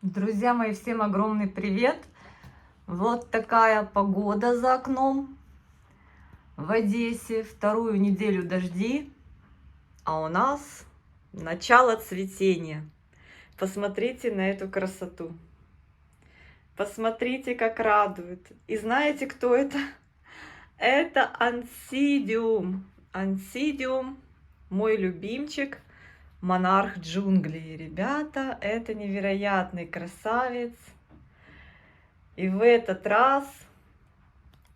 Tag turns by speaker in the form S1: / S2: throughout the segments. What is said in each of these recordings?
S1: Друзья мои, всем огромный привет! Вот такая погода за окном в Одессе. Вторую неделю дожди, а у нас начало цветения. Посмотрите на эту красоту. Посмотрите, как радует. И знаете, кто это? Это ансидиум. Ансидиум, мой любимчик, монарх джунглей. Ребята, это невероятный красавец. И в этот раз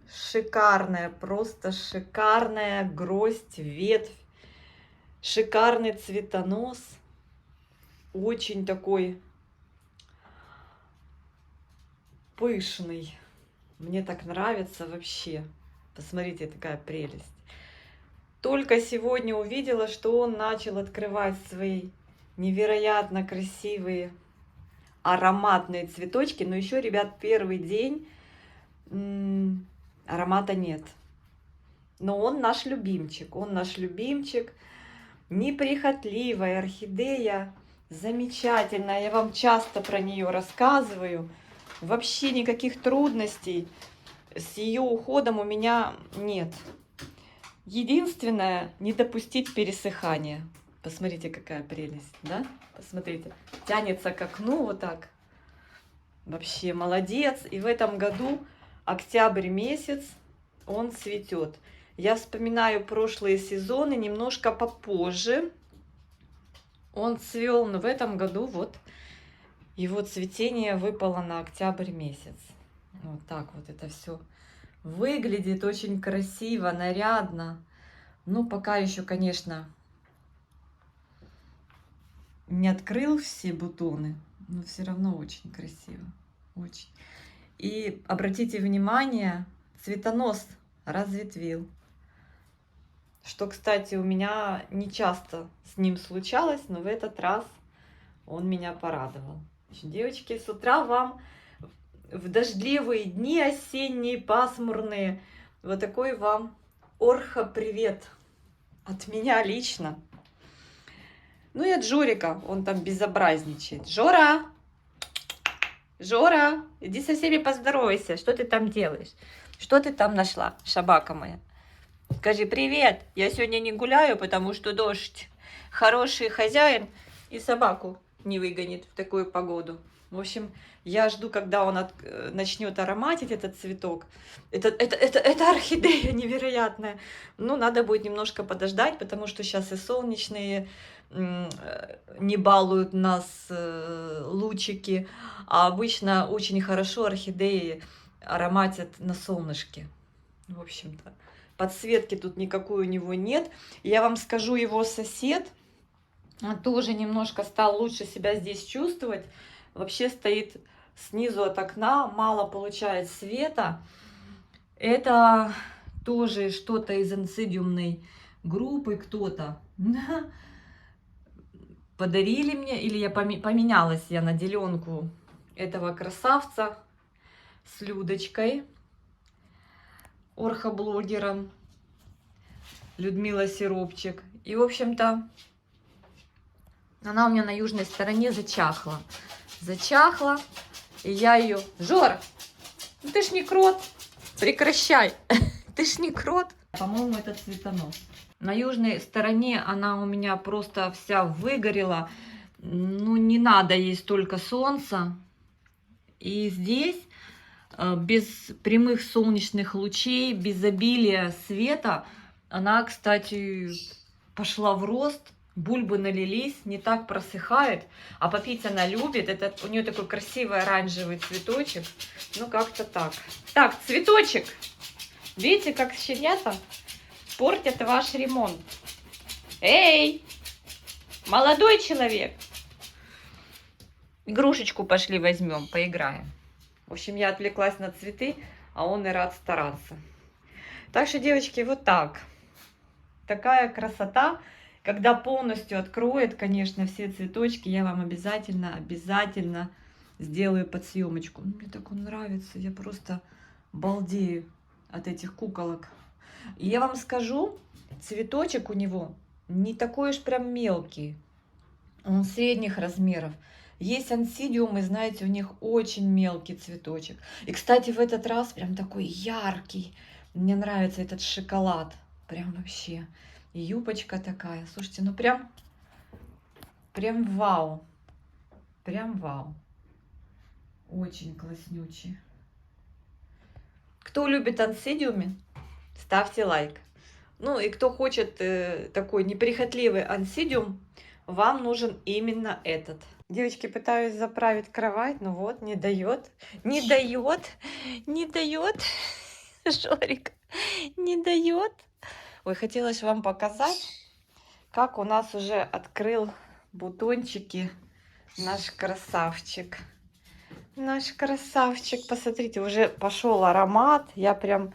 S1: шикарная, просто шикарная гроздь, ветвь, шикарный цветонос, очень такой пышный. Мне так нравится вообще. Посмотрите, такая прелесть. Только сегодня увидела, что он начал открывать свои невероятно красивые ароматные цветочки. Но еще, ребят, первый день аромата нет. Но он наш любимчик. Он наш любимчик. Неприхотливая орхидея. Замечательная. Я вам часто про нее рассказываю. Вообще никаких трудностей с ее уходом у меня нет. Единственное, не допустить пересыхания. Посмотрите, какая прелесть, да? Посмотрите, тянется к окну вот так. Вообще молодец. И в этом году, октябрь месяц, он цветет. Я вспоминаю прошлые сезоны немножко попозже. Он цвел, но в этом году вот его цветение выпало на октябрь месяц. Вот так вот это все выглядит очень красиво, нарядно. Ну, пока еще, конечно, не открыл все бутоны, но все равно очень красиво. Очень. И обратите внимание, цветонос разветвил. Что, кстати, у меня не часто с ним случалось, но в этот раз он меня порадовал. Девочки, с утра вам в дождливые дни осенние, пасмурные, вот такой вам орхо-привет от меня лично. Ну и от Жорика, он там безобразничает. Жора! Жора, иди со всеми поздоровайся. Что ты там делаешь? Что ты там нашла, шабака моя? Скажи привет. Я сегодня не гуляю, потому что дождь. Хороший хозяин и собаку не выгонит в такую погоду. В общем, я жду, когда он начнет ароматить этот цветок. Это орхидея невероятная. Ну, надо будет немножко подождать, потому что сейчас и солнечные не балуют нас лучики. А обычно очень хорошо орхидеи ароматят на солнышке. В общем-то, подсветки тут никакой у него нет. Я вам скажу, его сосед тоже немножко стал лучше себя здесь чувствовать. Вообще стоит снизу от окна, мало получает света. Это тоже что-то из ансидиумной группы, кто-то подарили мне, или я поменялась я на деленку этого красавца с Людочкой, орхоблогером Людмила Сиропчик. И, в общем-то, она у меня на южной стороне зачахла. Зачахла, и я ее... Жор, ну ты ж не крот, прекращай, ты ж не крот. По-моему, это цветонос. На южной стороне она у меня просто вся выгорела. Ну, не надо ей столько солнца. И здесь без прямых солнечных лучей, без обилия света, она, кстати, пошла в рост. Бульбы налились, не так просыхает, а попить она любит. Это у нее такой красивый оранжевый цветочек. Ну, как-то так. Так, цветочек. Видите, как щенята портят ваш ремонт. Эй, молодой человек. Игрушечку пошли возьмем, поиграем. В общем, я отвлеклась на цветы, а он и рад стараться. Так что, девочки, вот так. Такая красота. Когда полностью откроет, конечно, все цветочки, я вам обязательно сделаю подсъемочку. Мне так он нравится, я просто балдею от этих куколок. И я вам скажу, цветочек у него не такой уж прям мелкий. Он средних размеров. Есть ансидиумы, знаете, у них очень мелкий цветочек. И, кстати, в этот раз прям такой яркий. Мне нравится этот шоколад. Прям вообще. И юбочка такая. Слушайте, ну прям вау. Прям вау. Очень класснючий. Кто любит ансидиумы, ставьте лайк. Ну и кто хочет такой неприхотливый ансидиум, вам нужен именно этот. Девочки, пытаюсь заправить кровать, но вот не дает, не дает, не дает. Жорик, не дает. Ой, хотелось вам показать, как у нас уже открыл бутончики наш красавчик. Наш красавчик, посмотрите, уже пошел аромат. Я прям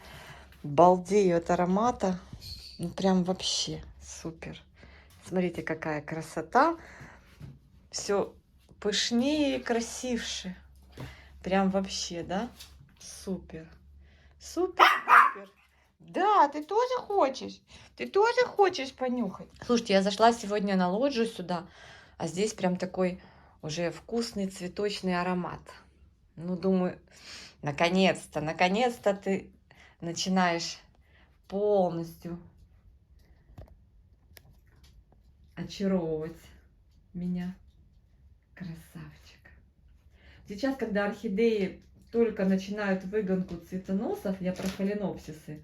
S1: балдею от аромата. Ну, прям вообще супер. Смотрите, какая красота. Все пышнее и красивше. Прям вообще, да? Супер. Супер, супер. Да, ты тоже хочешь? Ты тоже хочешь понюхать? Слушайте, я зашла сегодня на лоджию сюда, а здесь прям такой уже вкусный цветочный аромат. Ну, думаю, наконец-то, наконец-то ты начинаешь полностью очаровывать меня. Красавчик. Сейчас, когда орхидеи только начинают выгонку цветоносов, я про фаленопсисы,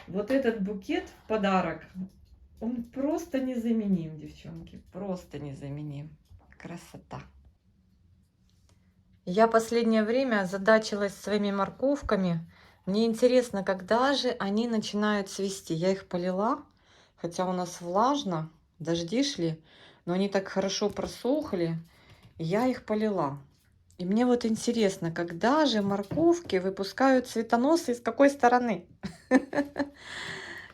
S1: вот этот букет в подарок, он просто незаменим, девчонки, просто незаменим. Красота. Я последнее время озадачилась своими морковками. Мне интересно, когда же они начинают цвести. Я их полила, хотя у нас влажно, дожди шли, но они так хорошо просохли, и я их полила. И мне вот интересно, когда же морковки выпускают цветоносы и с какой стороны?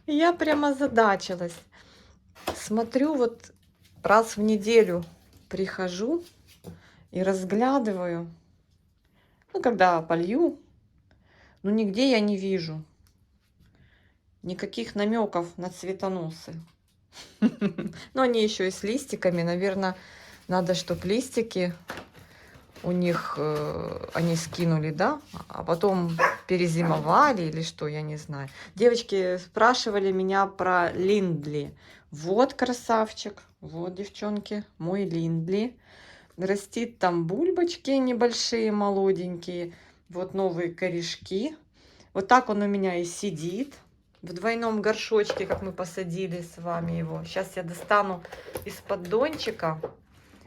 S1: Я прямо озадачилась. Смотрю, вот раз в неделю прихожу и разглядываю. Ну, когда полью, ну, нигде я не вижу никаких намеков на цветоносы. Но они еще и с листиками. Наверное, надо, чтобы листики у них они скинули, да, а потом перезимовали или что, я не знаю. Девочки спрашивали меня про Линдли. Вот красавчик, вот, девчонки, мой Линдли. Растит там бульбочки небольшие, молоденькие. Вот новые корешки. Вот так он у меня и сидит. В двойном горшочке, как мы посадили с вами его. Сейчас я достану из поддончика.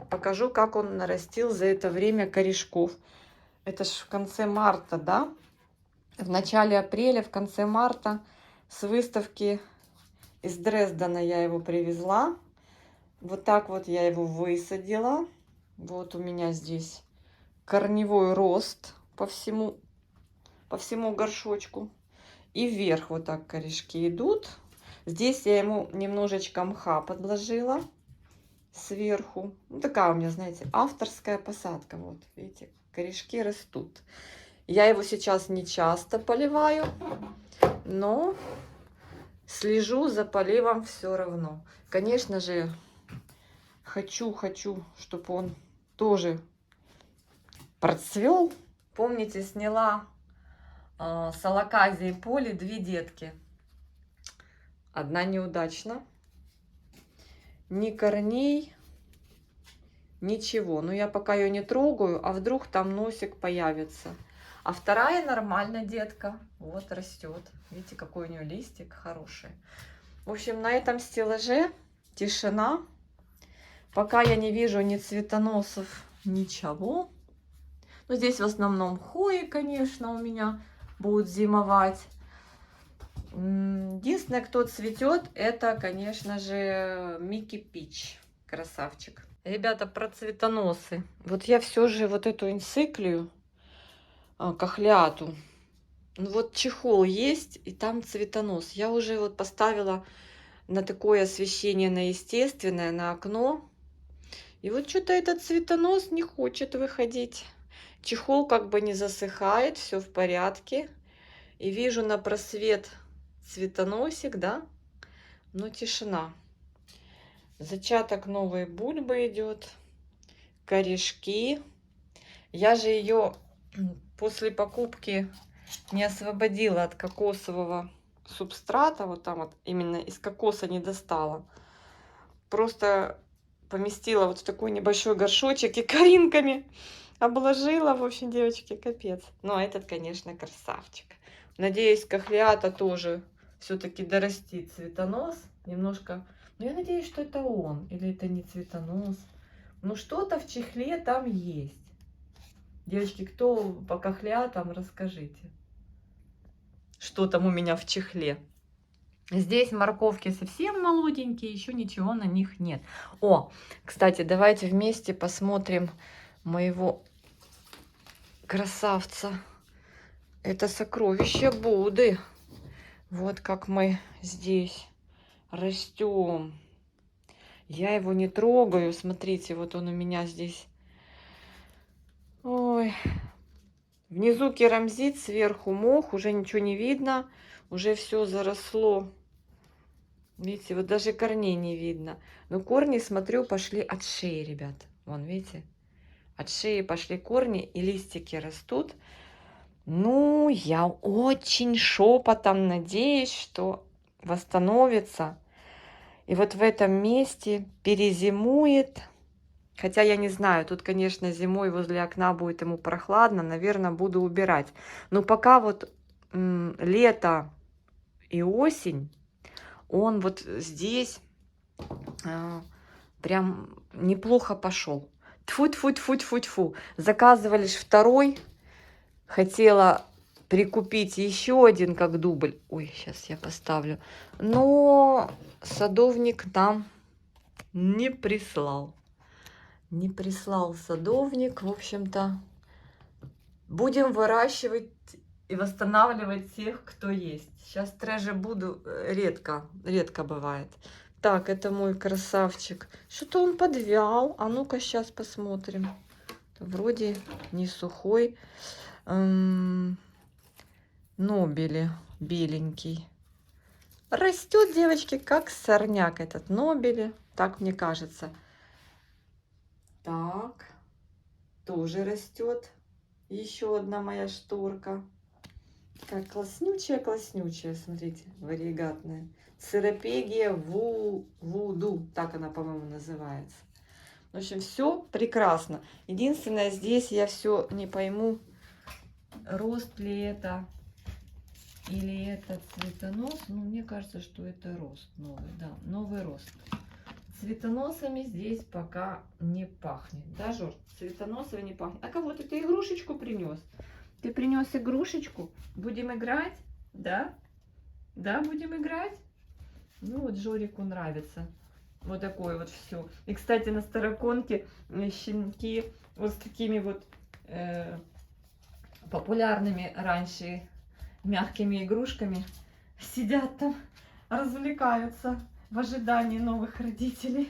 S1: Покажу, как он нарастил за это время корешков. Это ж в конце марта, да? В начале апреля, в конце марта с выставки из Дрездена я его привезла. Вот так вот я его высадила. Вот у меня здесь корневой рост по всему горшочку. И вверх вот так корешки идут. Здесь я ему немножечко мха подложила сверху. Ну, такая у меня, знаете, авторская посадка. Вот, видите, корешки растут. Я его сейчас не часто поливаю, но слежу за поливом все равно. Конечно же, хочу, чтобы он тоже процвел. Помните, сняла с алоказии поли 2 детки. Одна неудачно. Ни корней, ничего. Но я пока ее не трогаю, а вдруг там носик появится. А вторая нормально детка. Вот растет. Видите, какой у нее листик хороший. В общем, на этом стеллаже тишина. Пока я не вижу ни цветоносов, ничего. Но здесь в основном хои, конечно, у меня будут зимовать. Единственное, кто цветет, это, конечно же, Микки Пич. Красавчик. Ребята, про цветоносы. Вот я все же вот эту инсиклию, кахлиату, ну вот чехол есть, и там цветонос. Я уже вот поставила на такое освещение, на естественное, на окно. И вот что-то этот цветонос не хочет выходить. Чехол как бы не засыхает, все в порядке. И вижу на просвет цветоносик, да, но тишина. Зачаток новой бульбы идет. корешки. Я же ее после покупки не освободила от кокосового субстрата. Вот там вот именно из кокоса не достала. Просто поместила вот в такой небольшой горшочек и коринками обложила. В общем, девочки, капец. Но этот, конечно, красавчик. Надеюсь, кохлеата тоже все-таки дорастит цветонос. Немножко. Но я надеюсь, что это он. Или это не цветонос. Ну, что-то в чехле там есть. Девочки, кто по кохлеатам, расскажите. Что там у меня в чехле? Здесь морковки совсем молоденькие, еще ничего на них нет. О, кстати, давайте вместе посмотрим моего красавца. Это сокровище Будды. Вот как мы здесь растем. Я его не трогаю. Смотрите, вот он у меня здесь. Ой. Внизу керамзит, сверху мох. Уже ничего не видно. Уже все заросло. Видите, вот даже корней не видно. Но корни, смотрю, пошли от шеи, ребят. Вон, видите? От шеи пошли корни, и листики растут. Ну, я очень шепотом надеюсь, что восстановится. И вот в этом месте перезимует. Хотя я не знаю, тут, конечно, зимой возле окна будет ему прохладно. Наверное, буду убирать. Но пока вот лето и осень, он вот здесь прям неплохо пошел. Тьфу-тьфу-тьфу-тьфу-тьфу. Заказывали лишь второй. Хотела прикупить еще один как дубль. Ой, сейчас я поставлю. Но садовник нам не прислал. Не прислал садовник. В общем-то, будем выращивать и восстанавливать тех, кто есть. Сейчас треже буду редко бывает. Так, это мой красавчик. Что-то он подвял. А ну-ка, сейчас посмотрим. Вроде не сухой. Нобели беленький. Растет, девочки, как сорняк этот нобели. Так мне кажется. Так, тоже растет. Еще одна моя шторка. Как класснючая, смотрите, варигатная. Церапегия вуду, так она, по-моему, называется. В общем, все прекрасно. Единственное, здесь я все не пойму, рост ли это или это цветонос. Ну, мне кажется, что это рост новый, да, новый рост. Цветоносами здесь пока не пахнет. Да, Жор, цветоносами не пахнет. А кого ты игрушечку принес? Ты принес игрушечку? Будем играть? Да? Да, будем играть? Ну, вот Жорику нравится. Вот такое вот все. И, кстати, на староконке щенки вот с такими вот популярными раньше мягкими игрушками сидят там, развлекаются в ожидании новых родителей.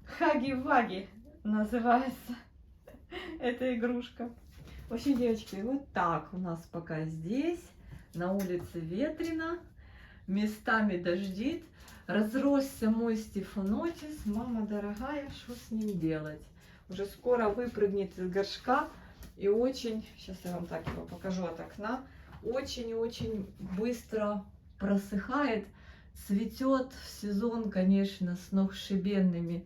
S1: Хаги-ваги называется эта игрушка. В общем, девочки, вот так у нас пока здесь. На улице ветрено, местами дождит. Разросся мой стефанотис. Мама дорогая, что с ним делать? Уже скоро выпрыгнет из горшка. И очень, сейчас я вам так его покажу от окна, очень и очень быстро просыхает. Цветет в сезон, конечно, с сногсшибенными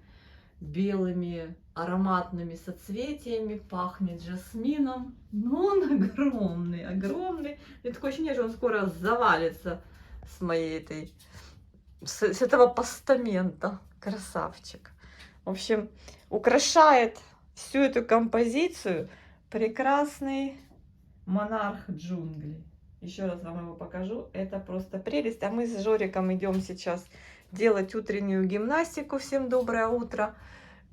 S1: белыми ароматными соцветиями, пахнет жасмином, но он огромный, огромный. И такое ощущение, что он скоро завалится с моей этой, с этого постамента. Красавчик. В общем, украшает всю эту композицию прекрасный монарх джунглей. Еще раз вам его покажу. Это просто прелесть. А мы с Жориком идем сейчас делать утреннюю гимнастику. Всем доброе утро.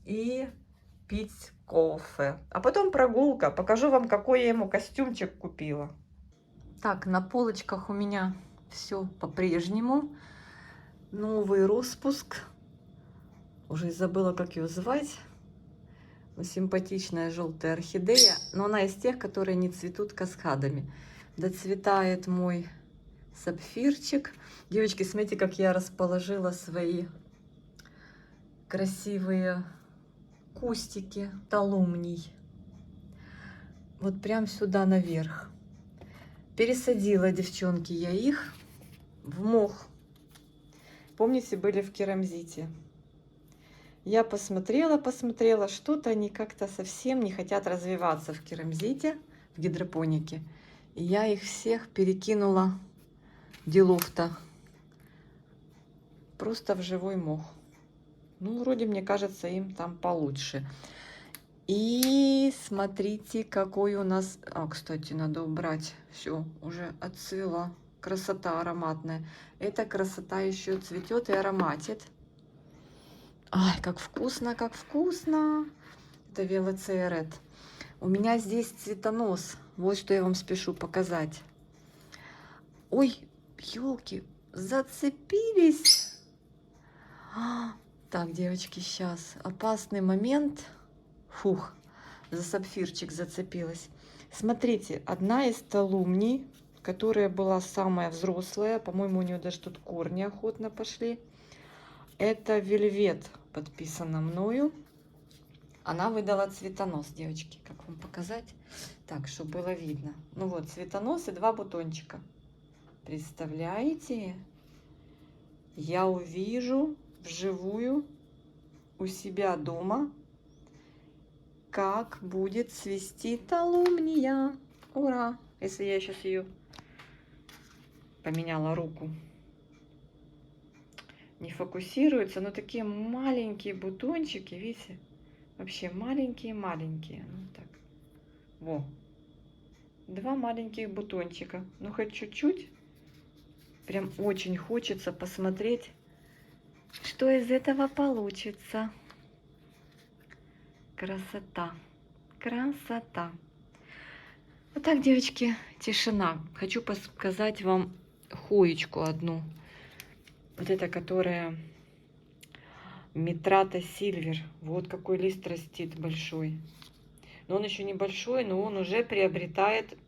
S1: И пить кофе. А потом прогулка. Покажу вам, какой я ему костюмчик купила. Так, на полочках у меня все по-прежнему. Новый распуск. Уже забыла, как ее звать. Симпатичная желтая орхидея. Но она из тех, которые не цветут каскадами. Доцветает мой сапфирчик. Девочки, смотрите, как я расположила свои красивые кустики талумний. Вот прям сюда наверх. Пересадила, девчонки, я их в мох. Помните, были в керамзите? Я посмотрела, что-то они как-то совсем не хотят развиваться в керамзите, в гидропонике. И я их всех перекинула, делов-то, просто в живой мох. Ну, вроде, мне кажется, им там получше. И смотрите, какой у нас... А, кстати, надо убрать. Все, уже отцвела. Красота ароматная. Эта красота еще цветет и ароматит. Ай, как вкусно, как вкусно. Это Виолацея Ред. У меня здесь цветонос. Вот что я вам спешу показать. Ой, елки, зацепились. Так, девочки, сейчас. Опасный момент. Фух, за сапфирчик зацепилась. Смотрите, одна из талумний, которая была самая взрослая. По-моему, у нее даже тут корни охотно пошли. Это Вельвет, подписано мною. Она выдала цветонос, девочки. Как вам показать? Так, чтобы было видно. Ну вот, цветонос и 2 бутончика. Представляете? Я увижу вживую у себя дома, как будет цвести талумния. Ура! Если я сейчас ее поменяла руку. Не фокусируется, но такие маленькие бутончики, видите? Вообще маленькие-маленькие. Ну так. Во. 2 маленьких бутончика. Ну хоть чуть-чуть. Прям очень хочется посмотреть, что из этого получится. Красота. Красота. Вот так, девочки, тишина. Хочу показать вам хоечку одну. Вот эта, которая Митрата Сильвер. Вот какой лист растит большой. Но он еще небольшой, но он уже приобретает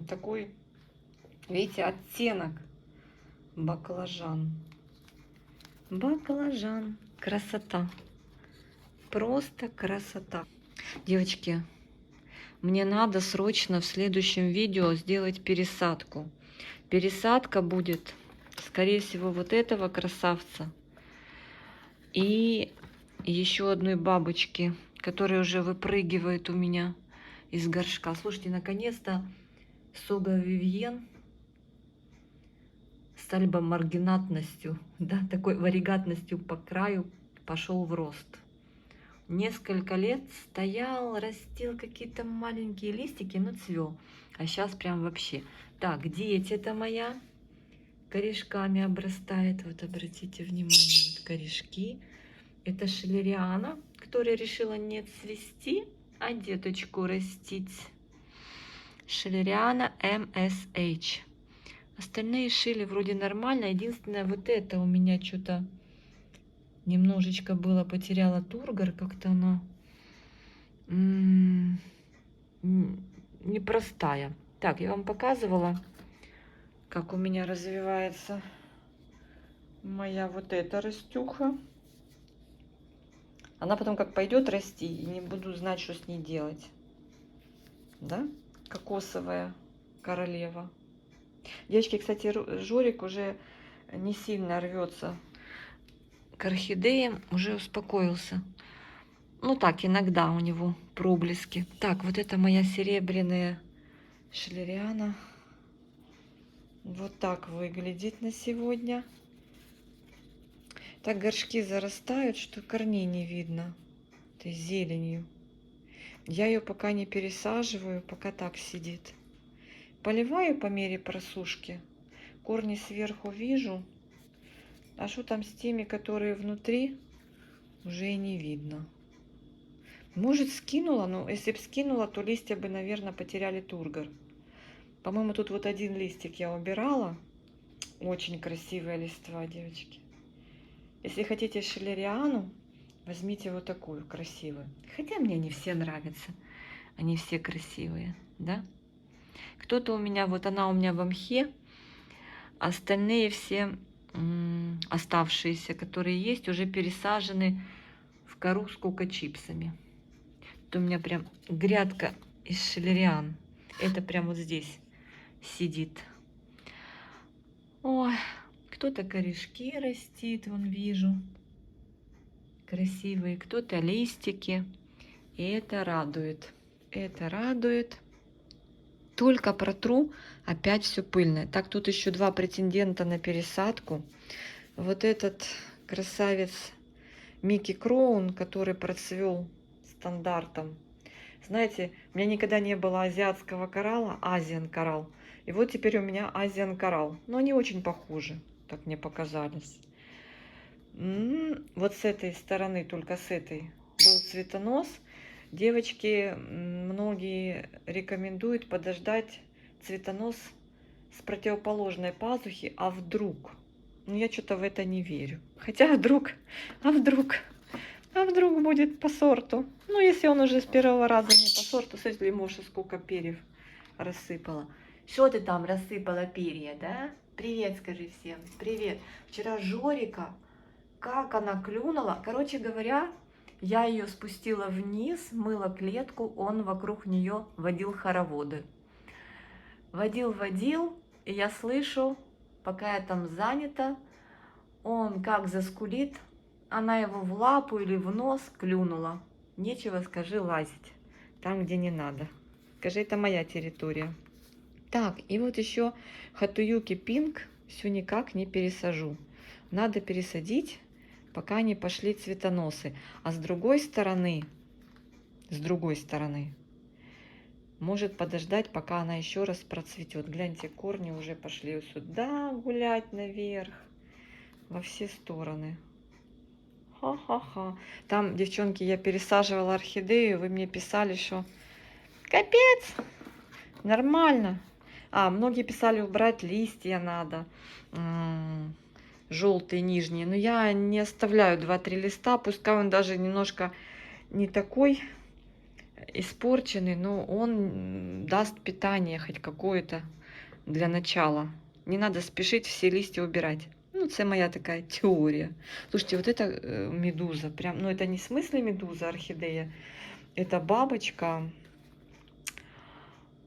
S1: такой, видите, оттенок. Баклажан. Баклажан. Красота. Просто красота. Девочки, мне надо срочно в следующем видео сделать пересадку. Пересадка будет, скорее всего, вот этого красавца. И еще одной бабочки, которая уже выпрыгивает у меня из горшка. Слушайте, наконец-то Сога Вивьен с альбомаргинатностью, да, такой варигатностью по краю пошел в рост. Несколько лет стоял, растил какие-то маленькие листики, но цвел. А сейчас прям вообще. Так, дети, это моя. Корешками обрастает. Вот обратите внимание, вот корешки. Это шиллериана, которая решила не цвести, а деточку растить. Шиллериана MSH. Остальные шили вроде нормально. Единственное, вот это у меня что-то немножечко было, потеряла тургор. Как-то оно непростая. Так, я вам показывала, как у меня развивается моя вот эта растюха. Она потом как пойдет расти, и не буду знать, что с ней делать. Да? Кокосовая королева. Девочки, кстати, Жорик уже не сильно рвется к орхидеям, уже успокоился. Ну так, иногда у него проблески. Так, вот это моя серебряная шиллериана. Вот так выглядит на сегодня. Так горшки зарастают, что корней не видно. Этой зеленью. Я ее пока не пересаживаю, пока так сидит. Поливаю по мере просушки. Корни сверху вижу. А что там с теми, которые внутри, уже и не видно. Может, скинула, но если бы скинула, то листья бы, наверное, потеряли тургор. По-моему, тут вот один листик я убирала. Очень красивая листва, девочки. Если хотите шиллериану, возьмите вот такую красивую. Хотя мне не все нравятся. Они все красивые, да? Кто-то у меня, вот она у меня в мхе. Остальные все оставшиеся, которые есть, уже пересажены в кору с кока-чипсами. Это у меня прям грядка из шелериан. Это прям вот здесь сидит. Ой, кто-то корешки растит, вон вижу. Красивые. Кто-то листики. И это радует. Это радует. Только протру, опять все пыльное. Так, тут еще 2 претендента на пересадку. Вот этот красавец Микки Кроун, который процвел стандартом. Знаете, у меня никогда не было азиатского коралла, Азиан коралл. И вот теперь у меня Азиан коралл. Но они очень похожи, так мне показались. Вот с этой стороны, только с этой, был цветонос. Девочки, многие рекомендуют подождать цветонос с противоположной пазухи, а вдруг? Ну, я что-то в это не верю. Хотя вдруг будет по сорту. Ну, если он уже с первого раза не по сорту, смотрите, Моша сколько перьев рассыпала. Что ты там рассыпала перья, да? Привет, скажи всем. Привет. Вчера Жорика, как она клюнула. Короче говоря, я ее спустила вниз, мыла клетку, он вокруг нее водил хороводы. Водил, и я слышу, пока я там занята, он как заскулит, она его в лапу или в нос клюнула. Нечего, скажи, лазить там, где не надо. Скажи, это моя территория. Так, и вот еще Хатуюки Пинк все никак не пересажу. Надо пересадить, пока не пошли цветоносы. А с другой стороны, может подождать, пока она еще раз процветет. Гляньте, корни уже пошли сюда гулять наверх, во все стороны. Ха-ха-ха. Там, девчонки, я пересаживала орхидею, вы мне писали, что капец, нормально. Многие писали, убрать листья надо, желтые нижние. Но я не оставляю 2-3 листа, пускай он даже немножко не такой испорченный, но он даст питание хоть какое-то для начала. Не надо спешить все листья убирать. Ну, это моя такая теория. Слушайте, вот эта медуза, прям, ну, это не в смысле медуза, орхидея, это бабочка.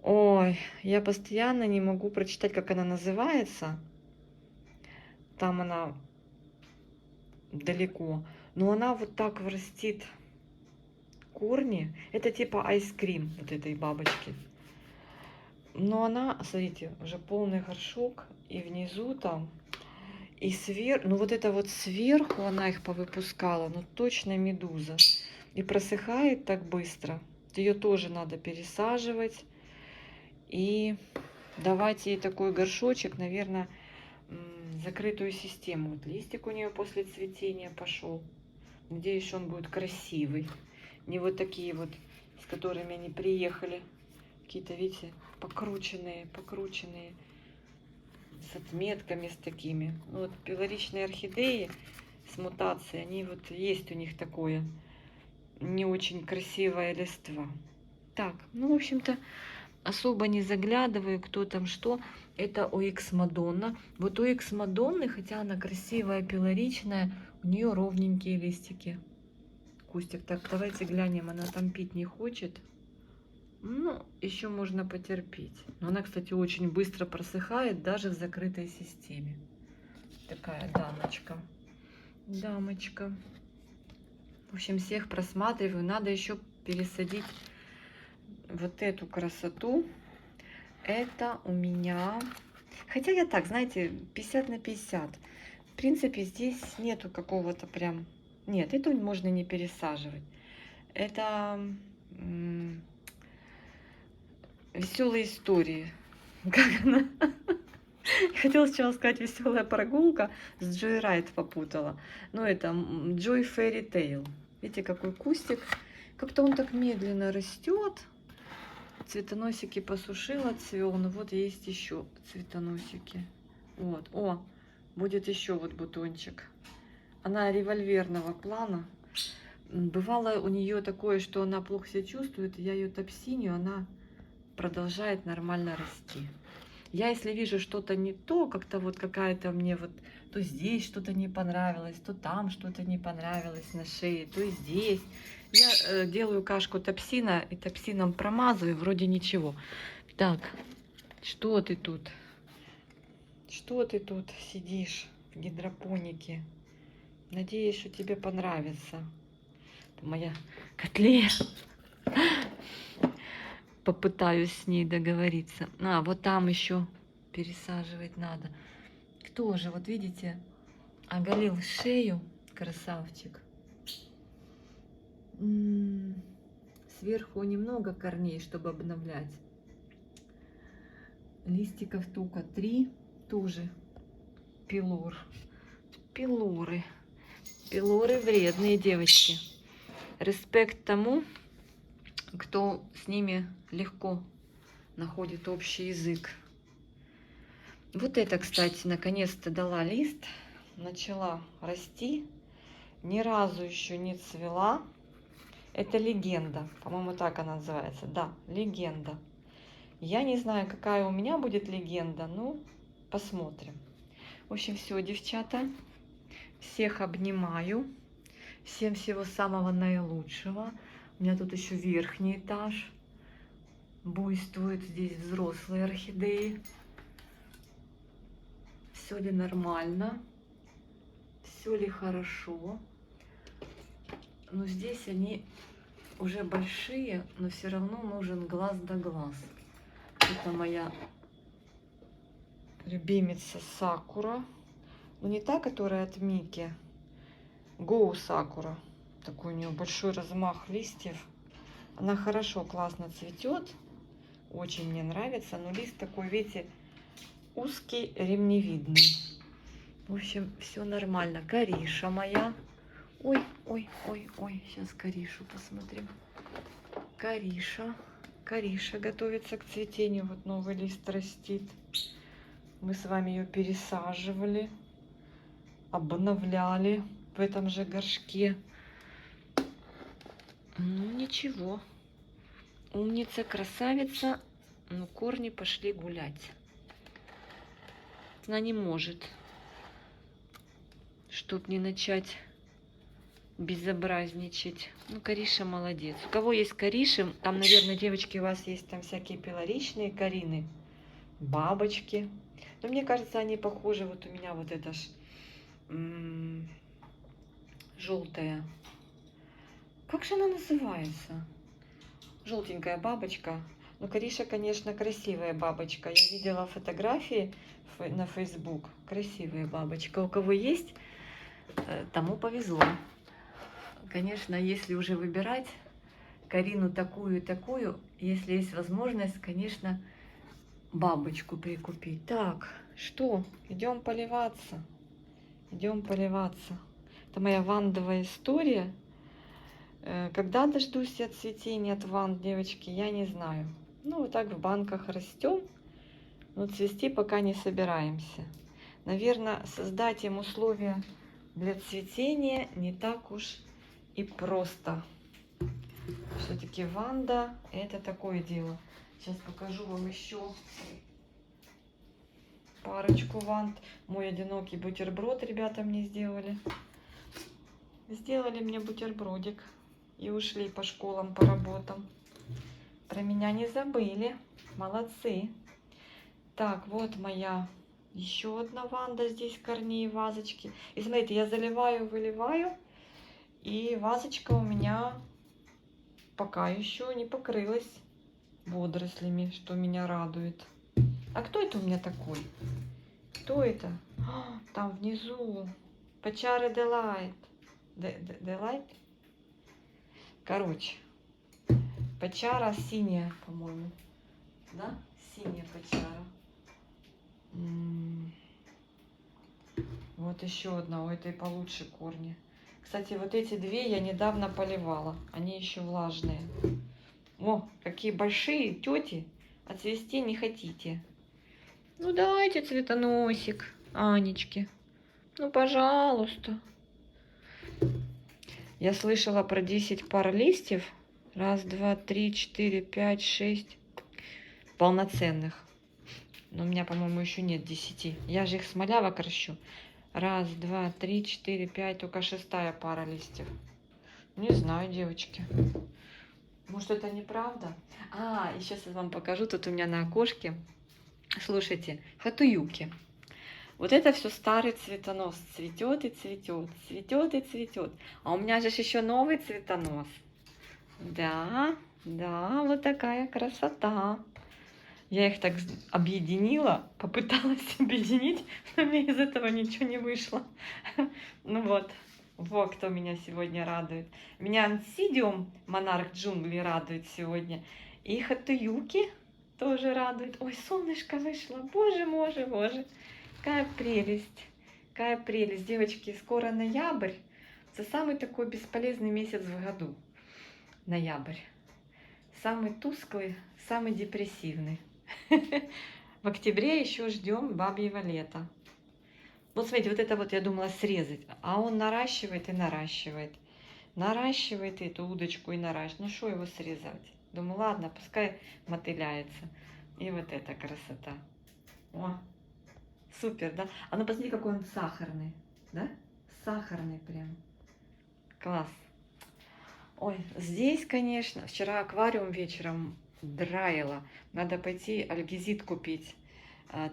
S1: Ой, я постоянно не могу прочитать, как она называется. Там она далеко. Но она вот так врастит корни. Это типа айскрим вот этой бабочки. Но она, смотрите, уже полный горшок. И внизу там, и сверху, ну вот это вот сверху она их повыпускала. Ну точно медуза. И просыхает так быстро. Ее тоже надо пересаживать. И давать ей такой горшочек, наверное, закрытую систему. Вот листик у нее после цветения пошел. Надеюсь, он будет красивый. Не вот такие вот, с которыми они приехали. Какие-то, видите, покрученные, с отметками, с такими. Ну, вот пилоричные орхидеи с мутацией, они вот есть у них такое не очень красивая листва. Так, ну, в общем-то, особо не заглядываю, кто там что. Это OX Madonna. Вот OX Madonna, хотя она красивая, пилоричная, у нее ровненькие листики. Кустик. Так, давайте глянем, она там пить не хочет. Ну, еще можно потерпеть. Но она, кстати, очень быстро просыхает, даже в закрытой системе. Такая дамочка. Дамочка. В общем, всех просматриваю. Надо еще пересадить вот эту красоту. Это у меня... Хотя я так, знаете, 50 на 50. В принципе, здесь нету какого-то прям... Нет, это можно не пересаживать. Это веселые истории. Как она? Хотела сначала сказать веселая прогулка, с Джой Райт попутала. Но это Joy Fairy Tale. Видите, какой кустик. Как-то он так медленно растет. Цветоносики посушила, цвел. Ну вот есть еще цветоносики. Вот. О, будет еще вот бутончик. Она револьверного плана. Бывало у нее такое, что она плохо себя чувствует. Я ее топсиню, она продолжает нормально расти. Я, если вижу что-то не то, как-то вот какая-то мне вот, то здесь что-то не понравилось, то там что-то не понравилось на шее, то здесь. Я делаю кашку топсина и топсином промазываю, вроде ничего. Так, что ты тут? Что ты тут сидишь в гидропонике? Надеюсь, что тебе понравится. Это моя котлета. Попытаюсь с ней договориться. А, вот там еще пересаживать надо. Кто же, вот видите, оголил шею, красавчик. Сверху немного корней, чтобы обновлять. Листиков только 3, тоже пилор. Пилоры. Пилоры вредные, девочки. Респект тому, кто с ними легко находит общий язык. Вот это, кстати, наконец-то дала лист, начала расти, ни разу еще не цвела. Это легенда, по-моему, так она называется. Да, легенда. Я не знаю, какая у меня будет легенда, ну, посмотрим. В общем, все, девчата, всех обнимаю, всем всего самого наилучшего. У меня тут еще верхний этаж. Буйствуют здесь взрослые орхидеи. Все ли нормально? Все ли хорошо? Но здесь они уже большие, но все равно нужен глаз да глаз. Это моя любимица Сакура. Но не та, которая от Мики. Гоу Сакура. Такой у нее большой размах листьев. Она хорошо, классно цветет. Очень мне нравится. Но лист такой, видите, узкий, ремневидный. В общем, все нормально. Кориша моя. Ой, ой, ой, ой. Сейчас коришу посмотрим. Кориша. Кориша готовится к цветению. Вот новый лист растит. Мы с вами ее пересаживали, обновляли в этом же горшке. Ну, ничего. Умница, красавица. Но корни пошли гулять. Она не может, чтоб не начать безобразничать. Ну, кориша молодец. У кого есть кориши, там, наверное, девочки, у вас есть там всякие пилоричные корины, бабочки. Но мне кажется, они похожи. Вот у меня вот это ж желтая. Как же она называется? Желтенькая бабочка. Ну, кориша, конечно, красивая бабочка. Я видела фотографии на Facebook. Красивая бабочка. У кого есть, тому повезло. Конечно, если уже выбирать корину такую и такую, если есть возможность, конечно, бабочку прикупить. Так, что? Идем поливаться. Идем поливаться. Это моя вандовая история. Когда дождусь от цветения от ванд, девочки, я не знаю. Ну, вот так в банках растем, но цвести пока не собираемся. Наверное, создать им условия для цветения не так уж и просто. Все-таки ванда — это такое дело. Сейчас покажу вам еще парочку ванд. Мой одинокий бутерброд ребята мне сделали. Сделали мне бутербродик и ушли по школам, по работам. Про меня не забыли. Молодцы. Так, вот моя еще одна ванда. Здесь корней, вазочки. И смотрите, я заливаю, выливаю. И вазочка у меня пока еще не покрылась водорослями, что меня радует. А кто это у меня такой? Кто это? Там внизу. Пачары Делайт. Делайт? Короче. Пачара синяя, по-моему. Да? Синяя пачара. Вот еще одна. У этой получше корни. Кстати, вот эти две я недавно поливала. Они еще влажные. О, какие большие тети. А цвести не хотите. Ну дайте цветоносик, Анечке. Ну, пожалуйста. Я слышала про 10 пар листьев. Раз, два, три, четыре, пять, шесть. Полноценных. Но у меня, по-моему, еще нет 10. Я же их с малявок ращу. Раз, два, три, четыре, пять. Только 6-я пара листьев. Не знаю, девочки. Может, это неправда? А, и сейчас я вам покажу. Тут у меня на окошке. Слушайте, хатуюки. Вот это все старый цветонос. Цветет и цветет, цветет и цветет. А у меня же еще новый цветонос. Да, да, вот такая красота. Я их так объединила, попыталась объединить, но мне из этого ничего не вышло. Ну вот кто меня сегодня радует. Меня Ансидиум, монарх джунглей, радует сегодня. И хатуюки тоже радует. Ой, солнышко вышло, боже, боже, боже. Какая прелесть, какая прелесть. Девочки, скоро ноябрь. Это самый такой бесполезный месяц в году. Ноябрь. Самый тусклый, самый депрессивный. В октябре еще ждем бабьего лета. Вот смотрите, вот это вот я думала срезать, а он наращивает и наращивает. Наращивает эту удочку и наращивает. Ну что его срезать? Думаю, ладно, пускай мотыляется. И вот эта красота. О, супер, да? А ну посмотри, какой он сахарный, да? Сахарный прям. Класс. Ой, здесь, конечно, вчера аквариум вечером драила. Надо пойти альгизит купить,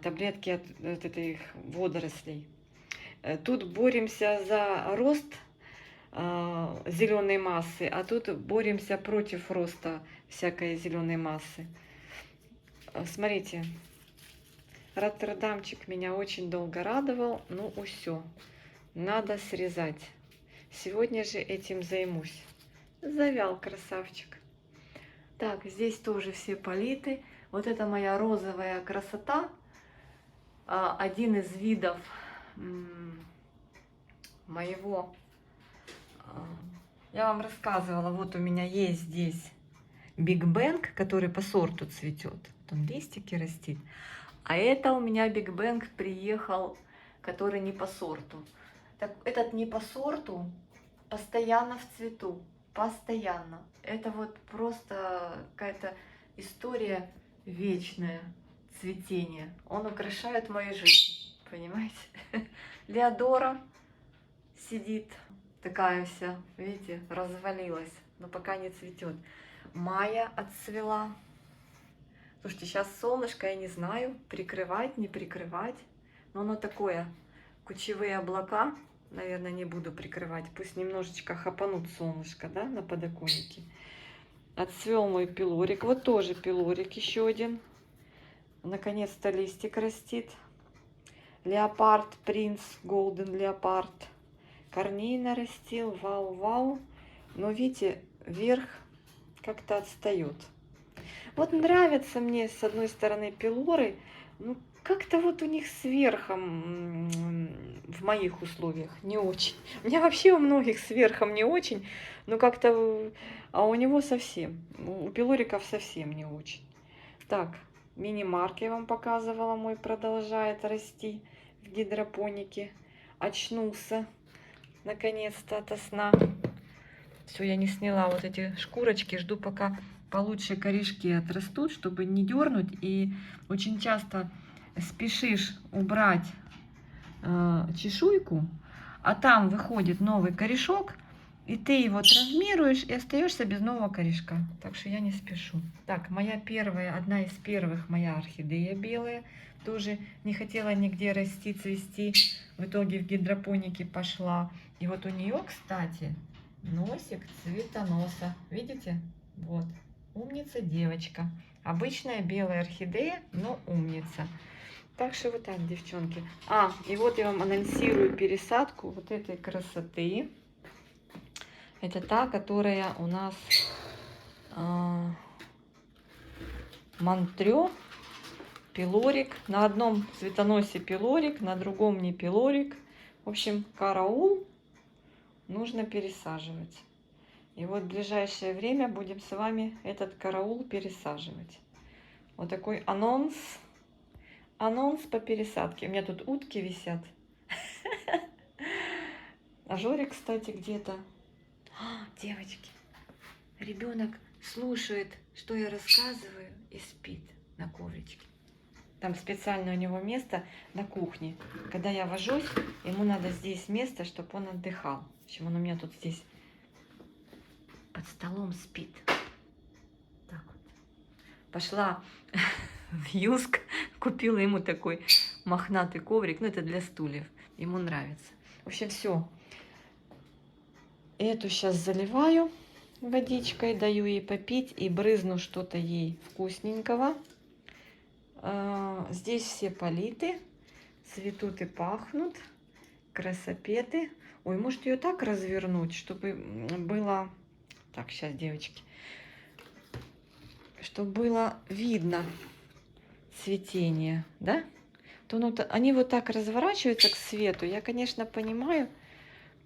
S1: таблетки от этих водорослей. Тут боремся за рост зеленой массы, а тут боремся против роста всякой зеленой массы. Смотрите, Роттердамчик меня очень долго радовал. Ну, все, надо срезать. Сегодня же этим займусь. Завял красавчик. Так, здесь тоже все политы. Вот это моя розовая красота. Один из видов моего. Я вам рассказывала, вот у меня есть здесь Биг Бэнг, который по сорту цветет. Вот он листики растит. А это у меня Биг Бэнг приехал, который не по сорту. Так, этот не по сорту постоянно в цвету. Постоянно. Это вот просто какая-то история вечная цветения. Он украшает мою жизнь. Понимаете? Леодора сидит. Такая вся, видите, развалилась. Но пока не цветет. Майя отцвела. Слушайте, сейчас солнышко, я не знаю, прикрывать, не прикрывать. Но оно такое, кучевые облака. Наверное, не буду прикрывать. Пусть немножечко хапанут солнышко, да, на подоконнике. Отцвел мой пилорик. Вот тоже пилорик еще один. Наконец-то листик растит. Леопард, принц, голден леопард. Корней нарастил. Вау-вау. Но видите, верх как-то отстает. Вот нравятся мне, с одной стороны, пилоры. Ну, как-то вот у них с верхом в моих условиях не очень. У меня вообще у многих с верхом не очень, но как-то, а у него совсем, у пилориков совсем не очень. Так, мини-марк я вам показывала, мой продолжает расти в гидропонике. Очнулся, наконец-то, ото сна. Все, я не сняла вот эти шкурочки, жду пока получше корешки отрастут, чтобы не дернуть. И очень часто спешишь убрать чешуйку, а там выходит новый корешок, и ты его травмируешь, и остаешься без нового корешка. Так что я не спешу. Так, моя первая, одна из первых, моя орхидея белая, тоже не хотела нигде расти, цвести, в итоге в гидропонике пошла. И вот у нее, кстати, носик цветоноса, видите? Вот, умница девочка. Обычная белая орхидея, но умница. Так что вот так, девчонки. И вот я вам анонсирую пересадку вот этой красоты. Это та, которая у нас Монтрё, пилорик. На одном цветоносе пилорик, на другом не пилорик. В общем, караул нужно пересаживать. И вот в ближайшее время будем с вами этот караул пересаживать. Вот такой анонс. Анонс по пересадке. У меня тут утки висят. А Жорик, кстати, где-то. Девочки, ребенок слушает, что я рассказываю, и спит на ковричке. Там специально у него место на кухне. Когда я вожусь, ему надо здесь место, чтобы он отдыхал. В общем, он у меня тут здесь под столом спит. Так вот. Пошла в Юск, купила ему такой мохнатый коврик. Ну, это для стульев. Ему нравится. В общем, все. Эту сейчас заливаю водичкой, даю ей попить и брызну что-то ей вкусненького. Здесь все политы, цветут и пахнут, красопеты. Ой, может ее так развернуть, чтобы было... Так, сейчас, девочки. Чтобы было видно цветение, да? То, ну, они вот так разворачиваются к свету. Я, конечно, понимаю,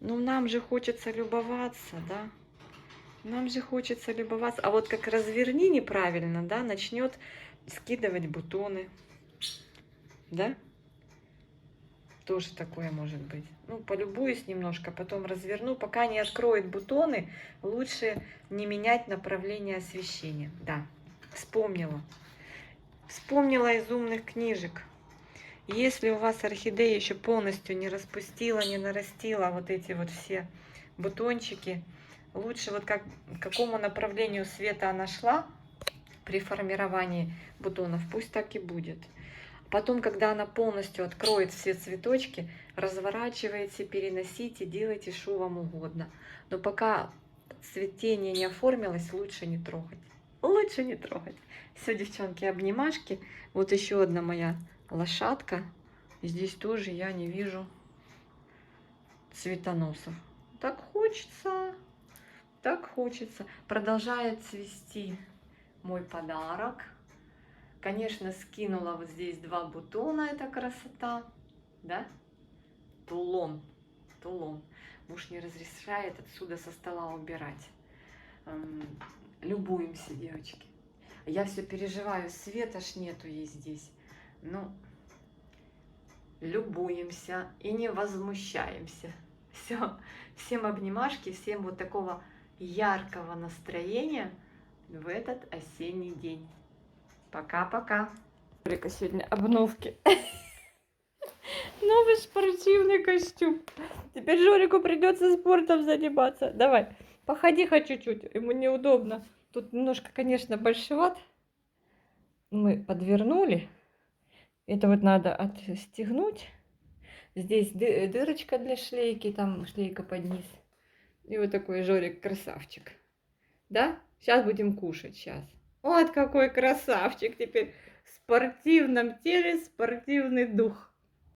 S1: но нам же хочется любоваться, да? Нам же хочется любоваться. А вот как разверни неправильно, да, начнет скидывать бутоны. Да? Тоже такое может быть. Ну, полюбуюсь немножко, потом разверну. Пока не откроет бутоны, лучше не менять направление освещения. Да, вспомнила. Вспомнила из умных книжек. Если у вас орхидея еще полностью не распустила, не нарастила вот эти вот все бутончики, лучше вот к какому направлению света она шла при формировании бутонов, пусть так и будет. Потом, когда она полностью откроет все цветочки, разворачивайте, переносите, делайте, что вам угодно. Но пока цветение не оформилось, лучше не трогать. Лучше не трогать. Все, девчонки, обнимашки. Вот еще одна моя лошадка. Здесь тоже я не вижу цветоносов. Так хочется, так хочется. Продолжает цвести мой подарок. Конечно, скинула вот здесь 2 бутона, это красота, да? Тулон, тулон. Муж не разрешает отсюда со стола убирать. Любуемся, девочки. Я все переживаю, света ж нету ей здесь. Ну, любуемся и не возмущаемся. Все, всем обнимашки, всем вот такого яркого настроения в этот осенний день. Пока-пока. Жорика сегодня обновки. Новый спортивный костюм. Теперь Жорику придется спортом заниматься. Давай, походи хоть чуть-чуть. Ему неудобно. Тут немножко, конечно, большеват. Мы подвернули. Это вот надо отстегнуть. Здесь дырочка для шлейки. Там шлейка под низ. И вот такой Жорик красавчик. Да? Сейчас будем кушать. Сейчас. Вот какой красавчик теперь. В спортивном теле спортивный дух.